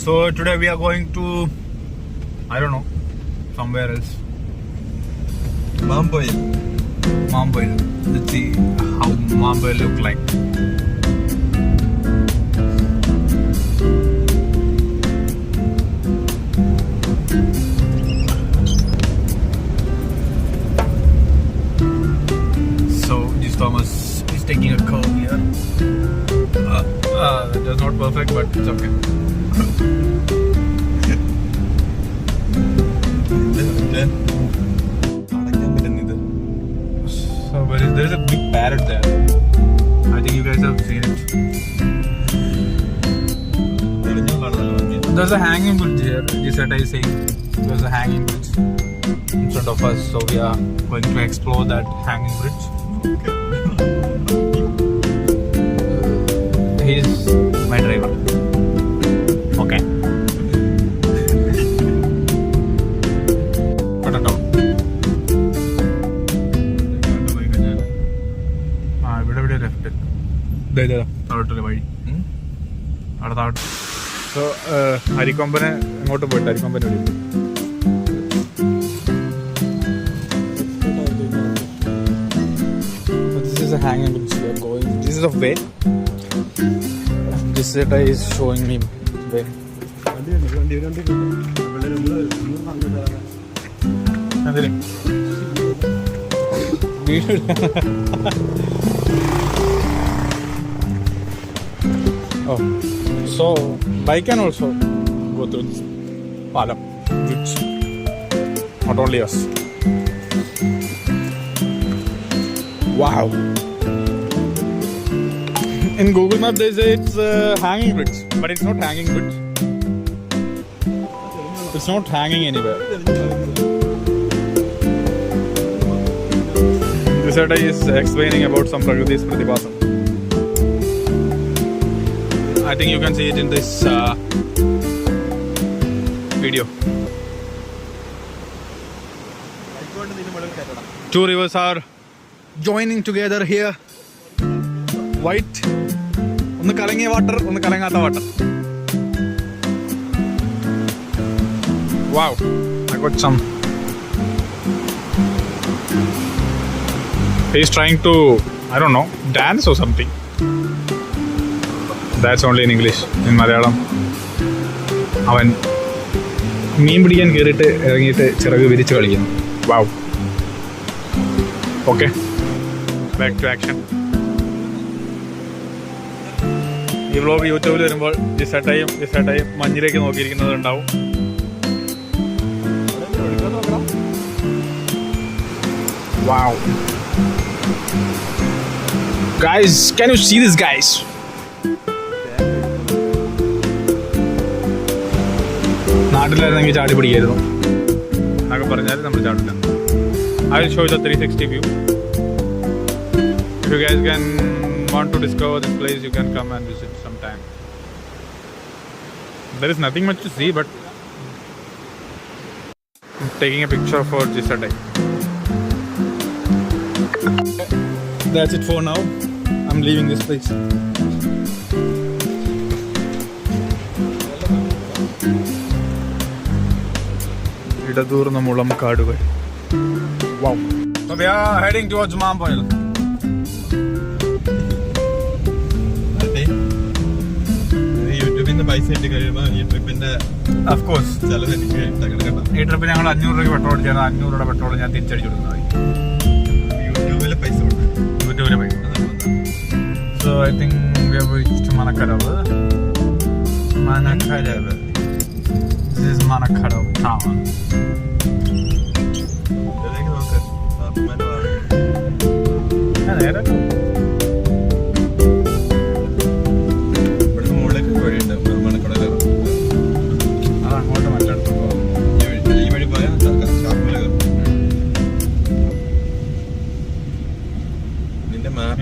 So today we are going to, I don't know, somewhere else. Mamboil. Let's see how Mamboil look like. So this Thomas is taking a curve here. That is not perfect, but it's okay. So there is a big parrot there. I think you guys have seen it. There's a hanging bridge here. Gisetta is saying there's a hanging bridge in front of us, so we are going to explore that hanging bridge. He's my driver. Okay. ഇവിടെ left താഴോട്ടല്ലേ വഴി അവിടെ താഴോട്ട്. So അരിക്കൊമ്പനെ അങ്ങോട്ട് പോയിട്ട് അരിക്കൊമ്പനെ വിളിക്കും. This is a hanging bridge we are going. This is a way. This data is showing me way. Oh, so bike can also go through this palam bridge, not only us. Wow. In Google Maps they say it's a hanging bridge, but it's not hanging bridge. It's not hanging anywhere. This guy is explaining about some Prakriti's Pratibhasam. I think you can see it in this video. Two rivers are joining together here. White. ഒന്ന് കലങ്ങിയ water, ഒന്ന് കലങ്ങാത്ത water. Wow, I got some. He's trying to, I don't know, dance or something. That's only in English. In Malayalam, അവൻ മീൻ പിടിക്കാൻ കയറിയിട്ട് ഇറങ്ങിയിട്ട് ചിറക് വിരിച്ച് കളിക്കുന്നു. Wow. Okay, back to action. ഈ വ്ലോഗ് യൂട്യൂബിൽ വരുമ്പോൾ ജിസേട്ടയും മഞ്ഞിലേക്ക് നോക്കിയിരിക്കുന്നത് ഉണ്ടാവും. Wow. Guys, can you see this, guys? നാട്ടിലായിരുന്നെങ്കിൽ ചാടി പിടിക്കായിരുന്നു എന്നൊക്കെ പറഞ്ഞാൽ നമ്മൾ ചാടില്ല. I will show you the 360 view. If you guys can want to discover this place, you can come and visit sometime. There is nothing much to see, but I'm taking a picture for Gisetta. That's it for now. I'm leaving this place. ഇടതൂർന്ന മുളം കാടുകൾ. Wow. So we are heading towards Mamboil. പൈസ ഇട്ട് കഴിയുമ്പോൾ ഈ ട്രിപ്പിന്റെ Of course. ചെലവ് എനിക്ക് ഈ ട്രിപ്പ് ഞങ്ങൾ 500 രൂപയ്ക്ക് പെട്രോൾ അടിച്ചാൽ 500 രൂപ പെട്രോൾ ഞാൻ തിരിച്ചടിച്ചു കൊടുക്കുന്നതായി. യൂട്യൂബിലെ പൈസ യൂട്യൂബിലെ പൈസ. So I think we have reached Manakaravu. This is Manakaravu town.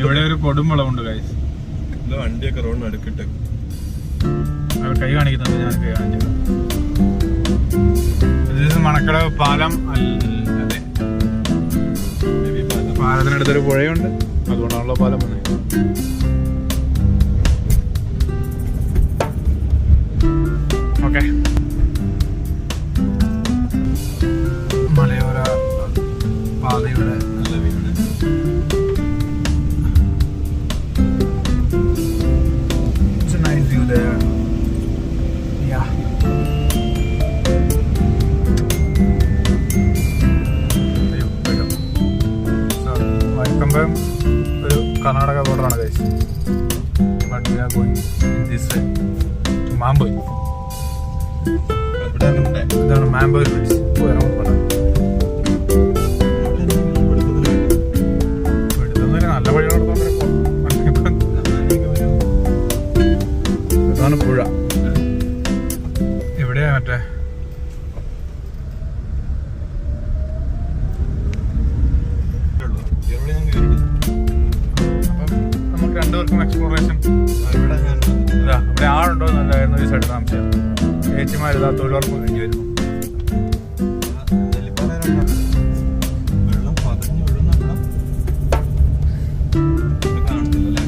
ഇവിടെ ഒരു കൊടുമ്പളമുണ്ട് ഗൈസ്. വണ്ടിയൊക്കെ റോഡിന് അടുക്കിട്ട് അവർ കൈ കാണിക്കുന്നുണ്ട്, ഞാൻ കൈ കാണിച്ചത്. മണക്കടവ് പാലം. അതെ, പാലത്തിനടുത്തൊരു പുഴയുണ്ട്, അതുകൊണ്ടാണല്ലോ പാലം വന്നത്. ഓക്കെ, മലയോര പാതയുടെ നല്ല വീട്. It's a nice view there. Yeah. So, വൈക്കമ്പം ഒരു Karnataka ബോർഡറാണ് guys. But we are going in this way to Mamboy. ഇവിടെ ഉണ്ട്. ഇതാണ് മാംബോയ് ബീച്ച്. നല്ല വഴികളോട് ഇതാണ് പുഴ. എവിടെയാ മറ്റേ ഇവിടെ ഞാൻ കേറിയിട്ടില്ല. അപ്പം നമുക്ക് രണ്ടുപേർക്കും എക്സ്പ്ലോറേഷൻ. ഇവിടെ ഞാൻ ഇതാ ഇവിടെ ആളുണ്ടോ നല്ലായിരുന്നു ഈ സൈഡ് താമസിക്കാം. ചേച്ചിമാരിതാ തൊഴിലുറപ്പ് കഴിഞ്ഞ് വരുന്നു. വെള്ളം പതഞ്ഞ് ഒഴുകുന്ന വെള്ളം കാണുന്നില്ല.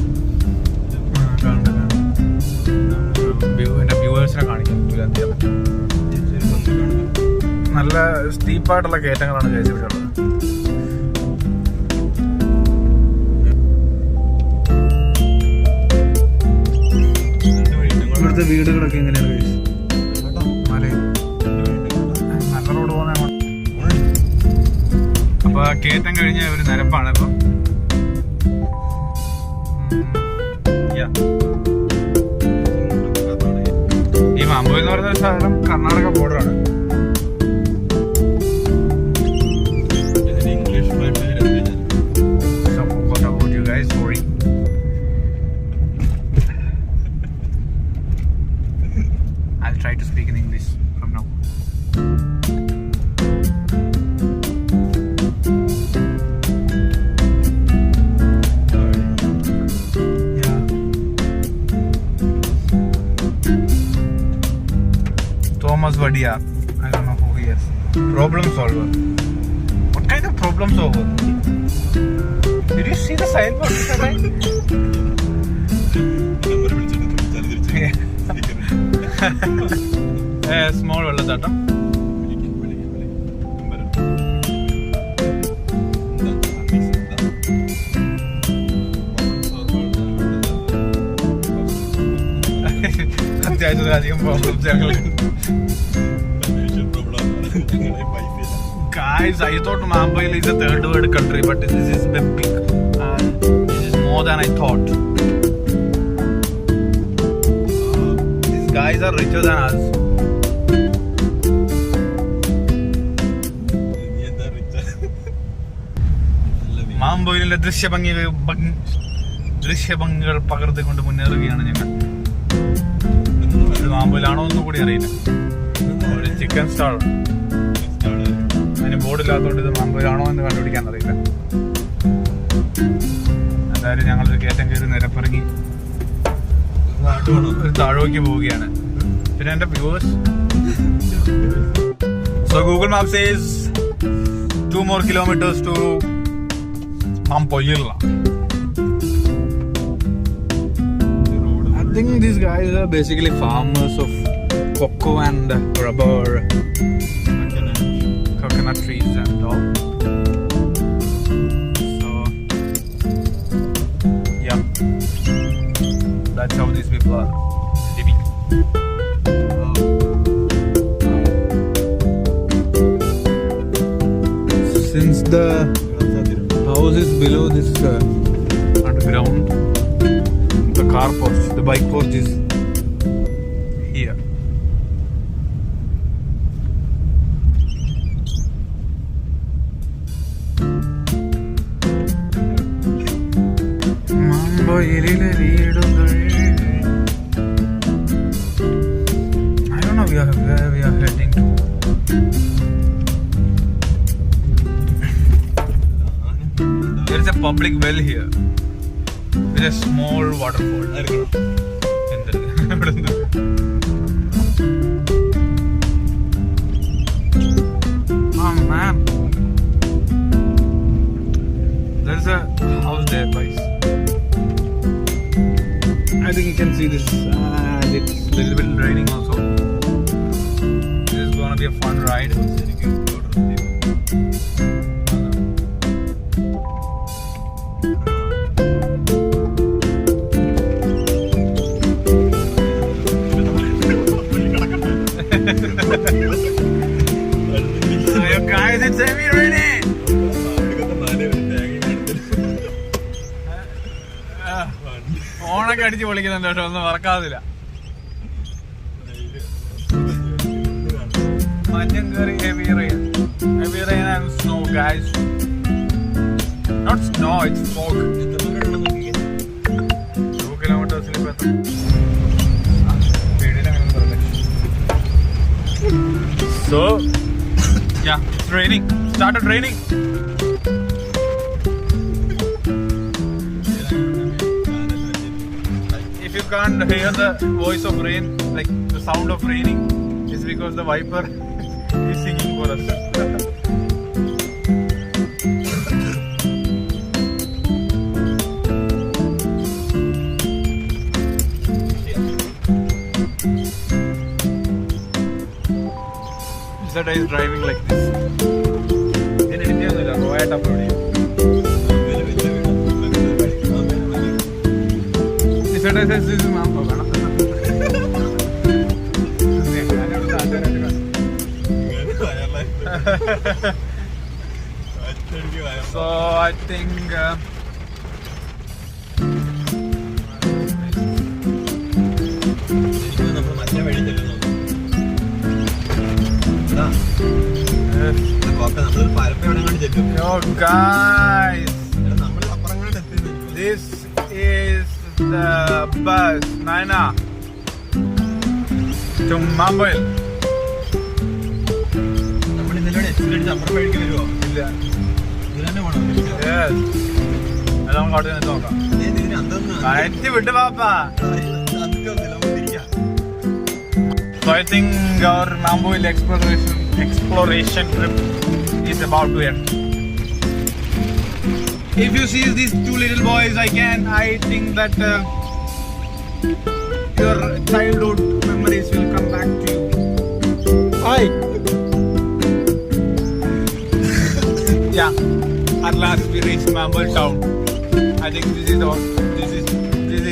എന്റെ വ്യൂവേഴ്സിനെ കാണിക്കാം. നല്ല സ്റ്റീപ്പായിട്ടുള്ള കയറ്റങ്ങളാണ് ചേച്ചി ഇവിടെ ഉള്ളത്. ഇവിടുത്തെ വീടുകളൊക്കെ എങ്ങനെയാണ് കഴിച്ചു? മലയിൽ നല്ല റോഡ് പോകുന്ന. അപ്പൊ കയറ്റം കഴിഞ്ഞ ഒരു നിരപ്പാണ് ഇപ്പം. ഈ മാമ്പോയി എന്ന് പറയുന്ന ഒരു സ്ഥലം കർണാടക ബോർഡറാണ്. English Sorry. I'll try to speak in English from now. Yeah. Thomas Vadia. I don't know who he is. Problem solver. What kind of problem solver? Did you see the signboard? Number വിളിച്ചിട്ട് small വെള്ളച്ചാട്ടം. അത്യാവശ്യത്തിലധികം problems ഞങ്ങൾക്ക്. Guys, I thought Mumbai is a third world country, but this is big. This is more than I thought. These guys are richer than us. മാംബോയിലെ ദൃശ്യഭംഗികൾ പകർത്തിക്കൊണ്ട് മുന്നേറുകയാണ് ഞങ്ങൾ. ഇത് മാംബോയിലാണോ എന്നും കൂടി അറിയില്ല. ഒരു ചിക്കൻ സ്റ്റാൾ, അതിന് ബോർഡില്ലാത്തതുകൊണ്ട് ഇത് മാംബോയിലാണോ എന്ന് കണ്ടുപിടിക്കാൻ അറിയില്ല. എന്തായാലും ഞങ്ങളൊരു കയറ്റം കയറി നിരപ്പിറങ്ങി ഒരു താഴോക്ക് പോവുകയാണ്. പിന്നെ എന്റെ viewers, so Google map says 2 more kilometers to Mampoyilla. I think these guys are basically farmers of cocoa and rubber, coconut trees and all. So yeah, that's how these people are living. Since the house is below this underground, the car porch, the bike porch is here. മാംബോയിലെ വീടുകൾ. I don't know where we are heading to. There is a public well here with a small waterfall. Oh man, there is a house there, guys. I think you can see this. It's a little bit raining also. a fun ride. ശരിക്കും Guys, it's heavy ready. ഓണൊക്കെ അടിച്ച് പൊളിക്കുന്നുണ്ട് പക്ഷെ ഒന്നും മറക്കാതില്ല. മഞ്ഞം കയറി heavy rain and snow, guys. Not snow, it's fog. 2 kilometers ഇപ്പൊ എത്തും. So, yeah, it's raining. Started raining. If you can't hear the voice of rain, like the sound of raining, it's because the Viper is singing for us. That is driving like this. In India, no, Royat upload. This is Mambo. So I think yo guys, this is the bus Naina to Mumbai. Yes. എല്ലാം കാട്ടി നോക്കാം. കയറ്റി വിട്ട് പാപ്പാ. So I think our Mamboil exploration trip is about to end. If you see these 2 little boys, I think that your childhood memories will come back to you. Hi. Yeah. At last we reached Mamboil town. I think this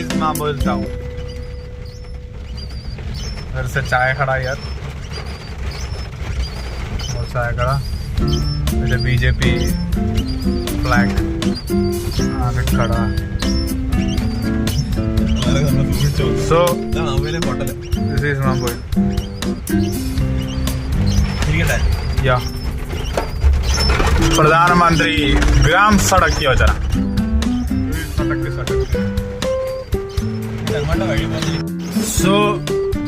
is Mamboil town. There's a chai khada here. More chai khada. There's a BJP flag. Khada. So this is Mamboil. Yeah. प्रधानमंत्री ग्राम सड़क योजना. So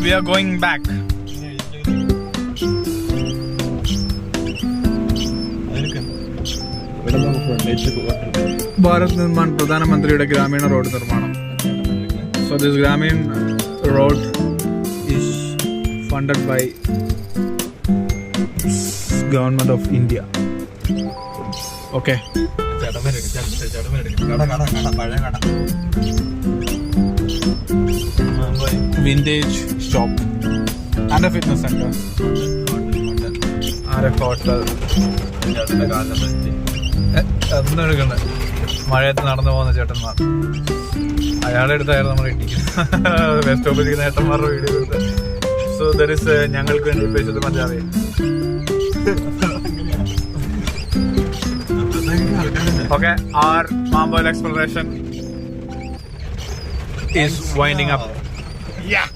we are going back. Bharat Nirman പ്രധാനമന്ത്രിയുടെ ഗ്രാമീണ road നിർമ്മാണം. So this Gramin road is funded by government of India. Okay. Vintage shop and a fitness center and a hotel. അതൊന്നും എടുക്കണ്ട. മഴയത്ത് നടന്നു പോകുന്ന ചേട്ടന്മാർ അയാളുടെ അടുത്തായിരുന്നു നമ്മൾ ഇട്ടിക്കുന്നത്. ബസ് സ്റ്റോപ്പിൽ ഇരിക്കുന്ന ചേട്ടന്മാരുടെ വീഡിയോ എടുത്ത്. സോ ദർ ഇസ് ഞങ്ങൾക്ക് വേണ്ടി പേശത് മതിയാവേ. Okay, our Mamboil exploration is winding up. Yeah.